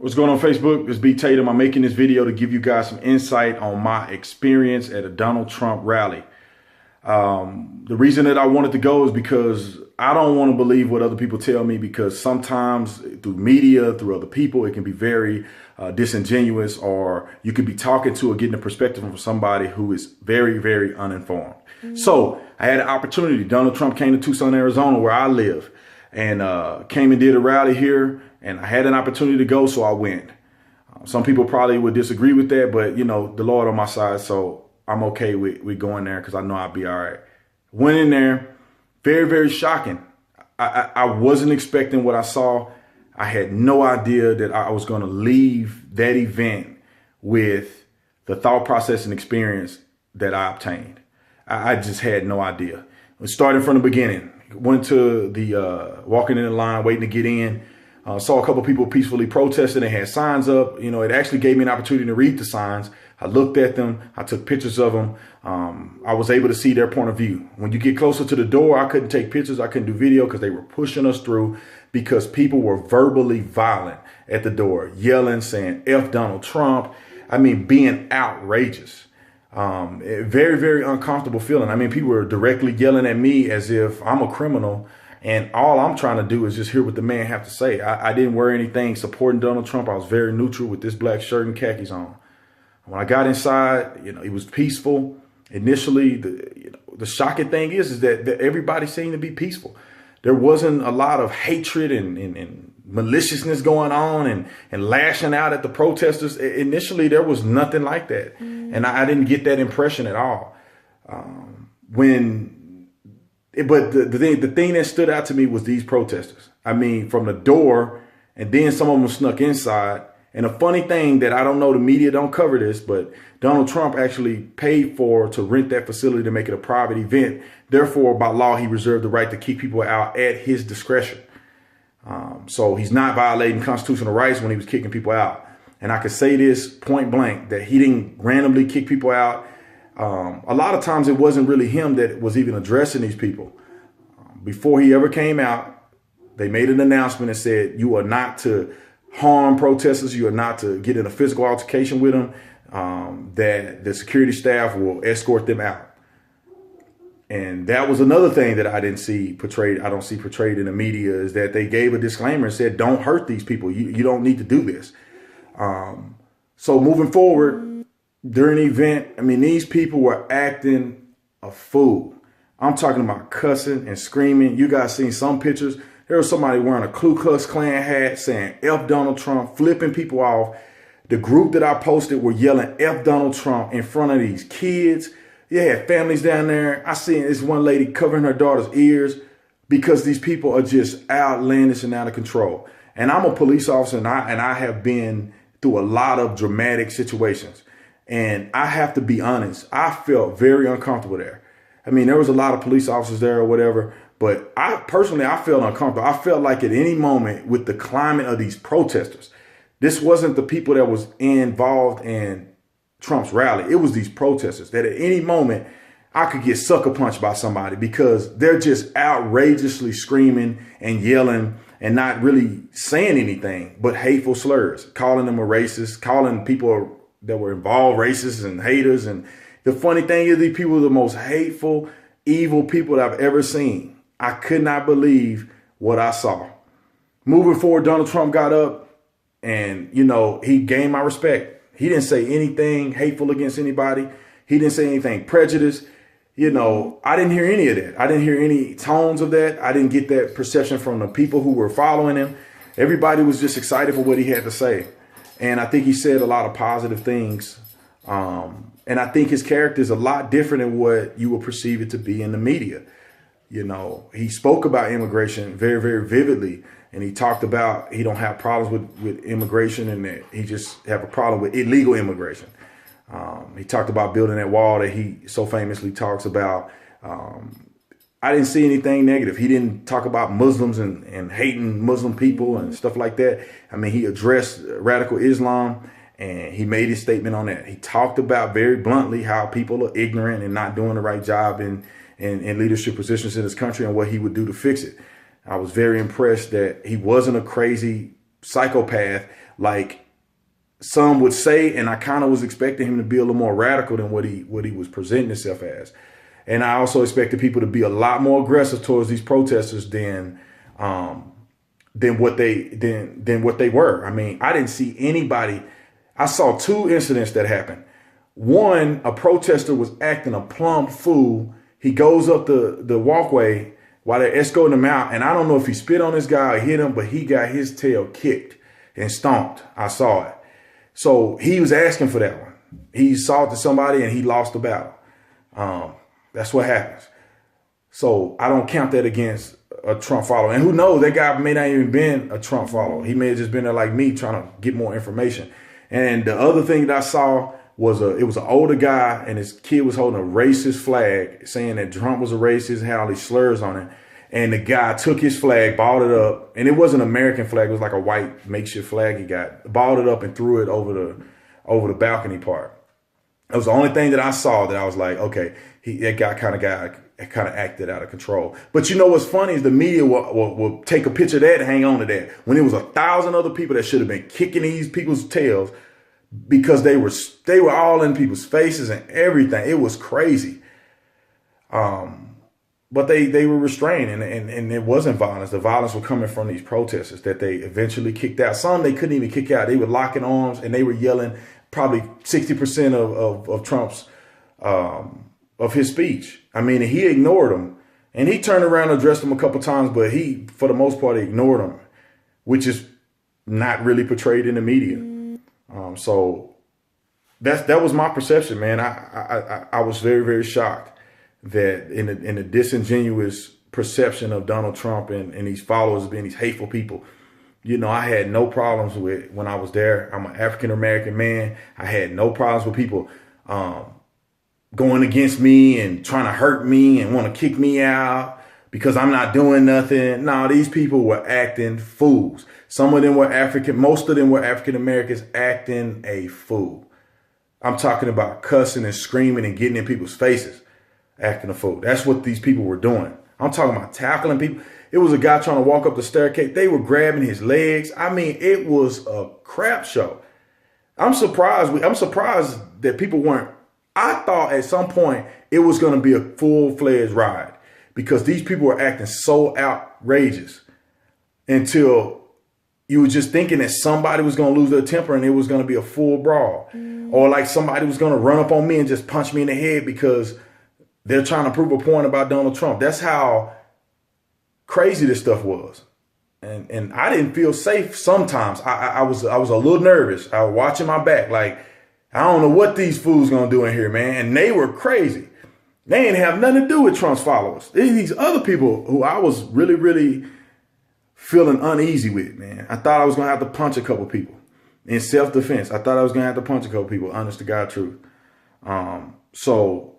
What's going on Facebook? This is Tatum. I'm making this video to give you guys some insight on my experience at a Donald Trump rally. The reason that I wanted to go is because I don't want to believe what other people tell me, because sometimes through media, through other people, it can be very disingenuous, or you could be talking to or getting a perspective from somebody who is very, very uninformed. So I had an opportunity. Donald Trump came to Tucson, Arizona, where I live, and came and did a rally here. And I had an opportunity to go, so I went. Some people probably would disagree with that, but, you know, the Lord on my side, so I'm okay with going there because I know I'll be all right. Went in there, very, very shocking. I wasn't expecting what I saw. I had no idea that I was going to leave that event with the thought process and experience that I obtained. I just had no idea. Starting from the beginning, went to the walking in the line, waiting to get in. Saw a couple of people peacefully protesting. They had signs up. You know, it actually gave me an opportunity to read the signs. I looked at them. I took pictures of them. I was able to see their point of view. When you get closer to the door, I couldn't take pictures. I couldn't do video because they were pushing us through, because people were verbally violent at the door, yelling, saying F Donald Trump. I mean, being outrageous. Very, very uncomfortable feeling. I mean, people were directly yelling at me as if I'm a criminal. And all I'm trying to do is just hear what the man have to say. I didn't wear anything supporting Donald Trump. I was very neutral with this black shirt and khakis on. When I got inside, you know, it was peaceful. Initially, the shocking thing is that everybody seemed to be peaceful. There wasn't a lot of hatred and maliciousness going on and lashing out at the protesters. Initially, there was nothing like that. And I didn't get that impression at all. But the thing that stood out to me was these protesters. I mean, from the door, and then some of them snuck inside. And a funny thing that I don't know, the media don't cover this, but Donald Trump actually paid to rent that facility to make it a private event. Therefore, by law, he reserved the right to kick people out at his discretion. So he's not violating constitutional rights when he was kicking people out. And I can say this point blank, that he didn't randomly kick people out. A lot of times it wasn't really him that was even addressing these people. Before he ever came out, they made an announcement and said, you are not to harm protesters. You are not to get in a physical altercation with them, that the security staff will escort them out. And that was another thing that I didn't see portrayed. I don't see portrayed in the media, is that they gave a disclaimer and said, don't hurt these people. You don't need to do this. So moving forward, during the event, I mean, these people were acting a fool. I'm talking about cussing and screaming. You guys seen some pictures. There was somebody wearing a Ku Klux Klan hat saying F Donald Trump, flipping people off. The group that I posted were yelling F Donald Trump in front of these kids. You had families down there. I seen this one lady covering her daughter's ears, because these people are just outlandish and out of control. And I'm a police officer, and I have been through a lot of dramatic situations. And I have to be honest, I felt very uncomfortable there. I mean, there was a lot of police officers there or whatever, but I felt uncomfortable. I felt like at any moment, with the climate of these protesters, this wasn't the people that was involved in Trump's rally. It was these protesters that at any moment I could get sucker punched by somebody, because they're just outrageously screaming and yelling and not really saying anything but hateful slurs, calling them a racist, calling people that were involved racists and haters. And the funny thing is, these people are the most hateful, evil people that I've ever seen. I could not believe what I saw. Moving forward, Donald Trump got up and, you know, he gained my respect. He didn't say anything hateful against anybody. He didn't say anything prejudiced. You know, I didn't hear any of that. I didn't hear any tones of that. I didn't get that perception from the people who were following him. Everybody was just excited for what he had to say. And I think he said a lot of positive things. And I think his character is a lot different than what you will perceive it to be in the media. You know, he spoke about immigration very, very vividly. And he talked about he don't have problems with immigration, and that he just have a problem with illegal immigration. He talked about building that wall that he so famously talks about. I didn't see anything negative. He didn't talk about Muslims and hating Muslim people and stuff like that. I mean, he addressed radical Islam, and he made his statement on that. He talked about very bluntly how people are ignorant and not doing the right job in leadership positions in this country, and what he would do to fix it. I was very impressed that he wasn't a crazy psychopath like some would say, and I kind of was expecting him to be a little more radical than what he was presenting himself as. And I also expected people to be a lot more aggressive towards these protesters than what they were. I mean, I didn't see anybody. I saw two incidents that happened. One, a protester was acting a plumb fool. He goes up the walkway while they're escorting him out. And I don't know if he spit on this guy or hit him, but he got his tail kicked and stomped. I saw it. So he was asking for that one. He assaulted somebody and he lost the battle. That's what happens. So I don't count that against a Trump follower. And who knows, that guy may not even been a Trump follower. He may have just been there like me trying to get more information. And the other thing that I saw was it was an older guy and his kid was holding a racist flag saying that Trump was a racist and had all these slurs on it. And the guy took his flag, balled it up, and it wasn't an American flag. It was like a white makeshift flag he got. Balled it up and threw it over the balcony part. That was the only thing that I saw that I was like, okay, that guy kind of acted out of control. But you know what's funny is the media will take a picture of that and hang on to that. When it was 1,000 other people that should have been kicking these people's tails because they were all in people's faces and everything. It was crazy. But they were restrained and it wasn't violence. The violence was coming from these protesters that they eventually kicked out. Some they couldn't even kick out. They were locking arms and they were yelling probably 60% of Trump's of his speech. I mean, he ignored them and he turned around and addressed them a couple times, but he, for the most part, ignored them, which is not really portrayed in the media. So that was my perception, man. I was very, very shocked that in the disingenuous perception of Donald Trump and these followers being these hateful people, you know, I had no problems with when I was there. I'm an African-American man. I had no problems with people going against me and trying to hurt me and want to kick me out because I'm not doing nothing. No, these people were acting fools. Some of them were most of them were African-Americans acting a fool. I'm talking about cussing and screaming and getting in people's faces. Acting a fool. That's what these people were doing. I'm talking about tackling people. It was a guy trying to walk up the staircase. They were grabbing his legs. I mean, it was a crap show. I'm surprised that people weren't. I thought at some point it was going to be a full-fledged ride because these people were acting so outrageous until you were just thinking that somebody was going to lose their temper and it was going to be a full brawl. Or like somebody was going to run up on me and just punch me in the head because they're trying to prove a point about Donald Trump. That's how crazy this stuff was. And I didn't feel safe sometimes. I was a little nervous. I was watching my back. Like, I don't know what these fools going to do in here, man. And they were crazy. They didn't have nothing to do with Trump's followers. These other people who I was really, really feeling uneasy with, man. I thought I was going to have to punch a couple people in self-defense. I thought I was going to have to punch a couple people, honest to God truth. So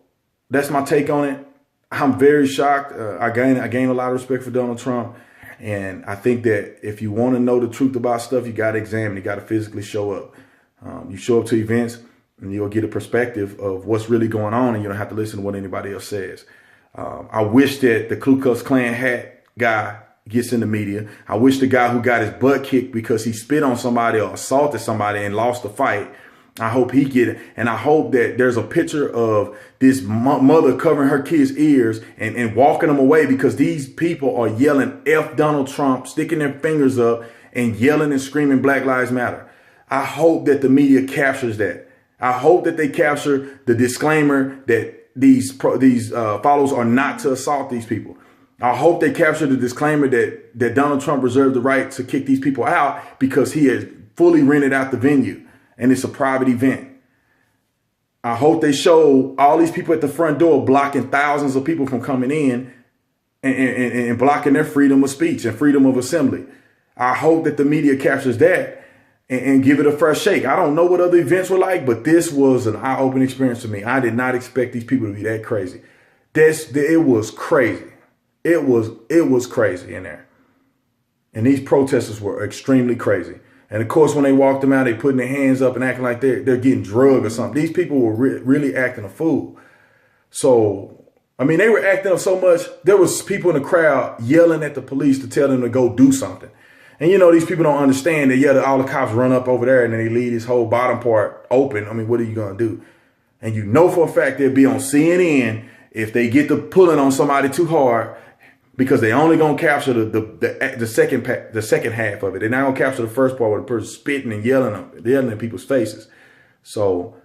that's my take on it. I'm very shocked. I gain a lot of respect for Donald Trump. And I think that if you want to know the truth about stuff, you got to examine. You got to physically show up. You show up to events and you'll get a perspective of what's really going on. And you don't have to listen to what anybody else says. I wish that the Ku Klux Klan hat guy gets in the media. I wish the guy who got his butt kicked because he spit on somebody or assaulted somebody and lost the fight, I hope he get it. And I hope that there's a picture of this mother covering her kid's ears and walking them away because these people are yelling F Donald Trump, sticking their fingers up and yelling and screaming Black Lives Matter. I hope that the media captures that. I hope that they capture the disclaimer that these followers are not to assault these people. I hope they capture the disclaimer that Donald Trump reserved the right to kick these people out because he has fully rented out the venue. And it's a private event. I hope they show all these people at the front door blocking thousands of people from coming in and blocking their freedom of speech and freedom of assembly. I hope that the media captures that and give it a fresh shake. I don't know what other events were like, but this was an eye-opening experience for me. I did not expect these people to be that crazy. It was crazy. It was crazy in there. And these protesters were extremely crazy. And of course, when they walked them out, they putting their hands up and acting like they're getting drugged or something. These people were really acting a fool. So, I mean, they were acting up so much. There was people in the crowd yelling at the police to tell them to go do something. And you know, these people don't understand that, yeah, all the cops run up over there and then they leave this whole bottom part open. I mean, what are you going to do? And you know for a fact they'll be on CNN if they get to pulling on somebody too hard, because they only going to capture the second half of it. They're not going to capture the first part where the person spitting and yelling in people's faces. So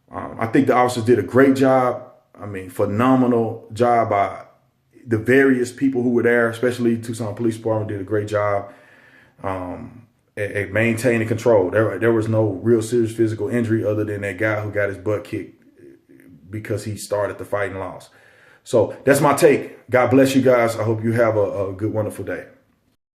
I think the officers did a great job. I mean, phenomenal job by the various people who were there, especially Tucson Police Department did a great job at maintaining control. There was no real serious physical injury other than that guy who got his butt kicked because he started the fight and lost. So that's my take. God bless you guys. I hope you have a good, wonderful day.